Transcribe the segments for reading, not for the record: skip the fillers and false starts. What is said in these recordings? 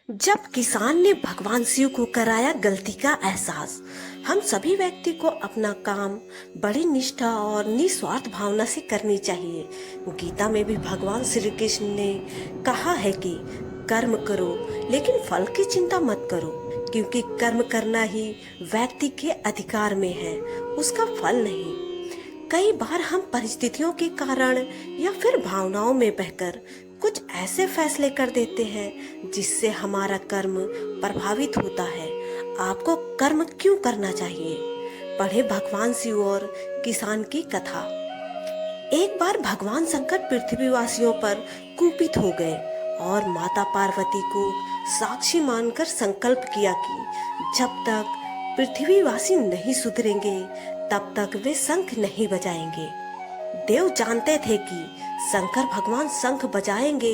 जब किसान ने भगवान शिव को कराया गलती का एहसास, हम सभी व्यक्ति को अपना काम बड़ी निष्ठा और निस्वार्थ भावना से करनी चाहिए। गीता में भी भगवान श्री कृष्ण ने कहा है कि कर्म करो लेकिन फल की चिंता मत करो, क्योंकि कर्म करना ही व्यक्ति के अधिकार में है, उसका फल नहीं। कई बार हम परिस्थितियों के कारण या फिर भावनाओं में बहकर कुछ ऐसे फैसले कर देते हैं जिससे हमारा कर्म प्रभावित होता है। आपको कर्म क्यों करना चाहिए? पढ़े भगवान शिव और किसान की कथा। एक बार भगवान शंकर पृथ्वीवासियों पर कुपित हो गए और माता पार्वती को साक्षी मानकर संकल्प किया कि जब तक पृथ्वीवासी नहीं सुधरेंगे तब तक वे शंख नहीं बजाएंगे। देव जानते थे कि शंकर भगवान शंख बजाएंगे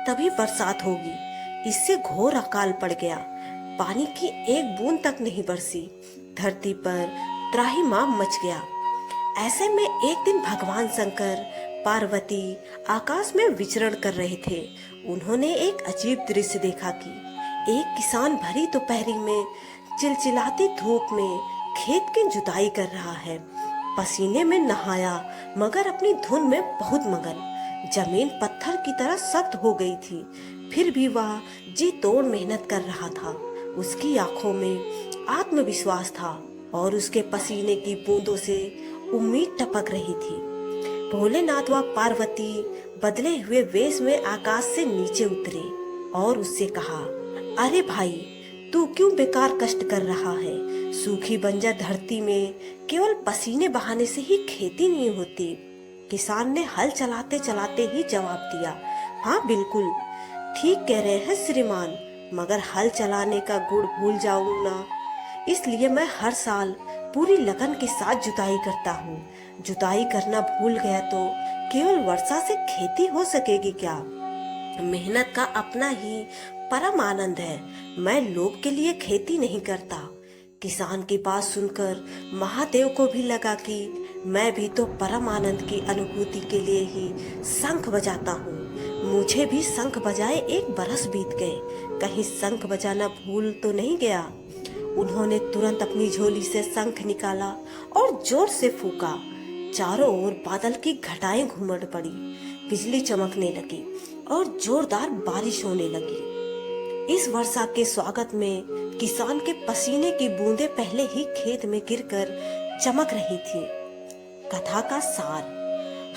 तभी बरसात होगी। इससे घोर अकाल पड़ गया। पानी की एक बूंद तक नहीं बरसी। धरती पर त्राहिमाम मच गया। ऐसे में एक दिन भगवान शंकर पार्वती आकाश में विचरण कर रहे थे। उन्होंने एक अजीब दृश्य देखा कि एक किसान भरी दोपहरी में चिलचिलाती धूप में खेत की जुताई कर रहा है। पसीने में नहाया मगर अपनी धुन में बहुत मगन। जमीन पत्थर की तरह सख्त हो गई थी, फिर भी वह जी तोड़ मेहनत कर रहा था। उसकी आंखों में आत्मविश्वास था और उसके पसीने की बूंदों से उम्मीद टपक रही थी। भोलेनाथ व पार्वती बदले हुए वेश में आकाश से नीचे उतरे और उससे कहा, अरे भाई, तू क्यों बेकार कष्ट कर रहा है? सूखी बंजर धरती में केवल पसीने बहाने से ही खेती नहीं होती। किसान ने हल चलाते चलाते ही जवाब दिया, हाँ बिल्कुल ठीक कह रहे हैं श्रीमान, मगर हल चलाने का गुण भूल जाऊं ना, इसलिए मैं हर साल पूरी लगन के साथ जुताई करता हूँ। जुताई करना भूल गया तो केवल वर्षा से खेती हो सकेगी क्या? मेहनत का अपना ही परम आनंद है। मैं लोग के लिए खेती नहीं करता। किसान की बात सुनकर महादेव को भी लगा कि मैं भी तो परम आनंद की अनुभूति के लिए ही शंख बजाता हूँ। मुझे भी शंख बजाए एक बरस बीत गए, कहीं शंख बजाना भूल तो नहीं गया। उन्होंने तुरंत अपनी झोली से शंख निकाला और जोर से फूका। चारों ओर बादल की घटाएं घूमड़ पड़ी, बिजली चमकने लगी और जोरदार बारिश होने लगी। इस वर्षा के स्वागत में किसान के पसीने की बूंदें पहले ही खेत में गिरकर चमक रही थी। कथा का सार,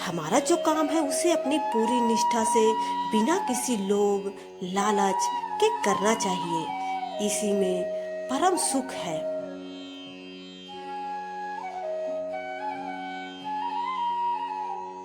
हमारा जो काम है उसे अपनी पूरी निष्ठा से बिना किसी लोभ लालच के करना चाहिए। इसी में परम सुख है।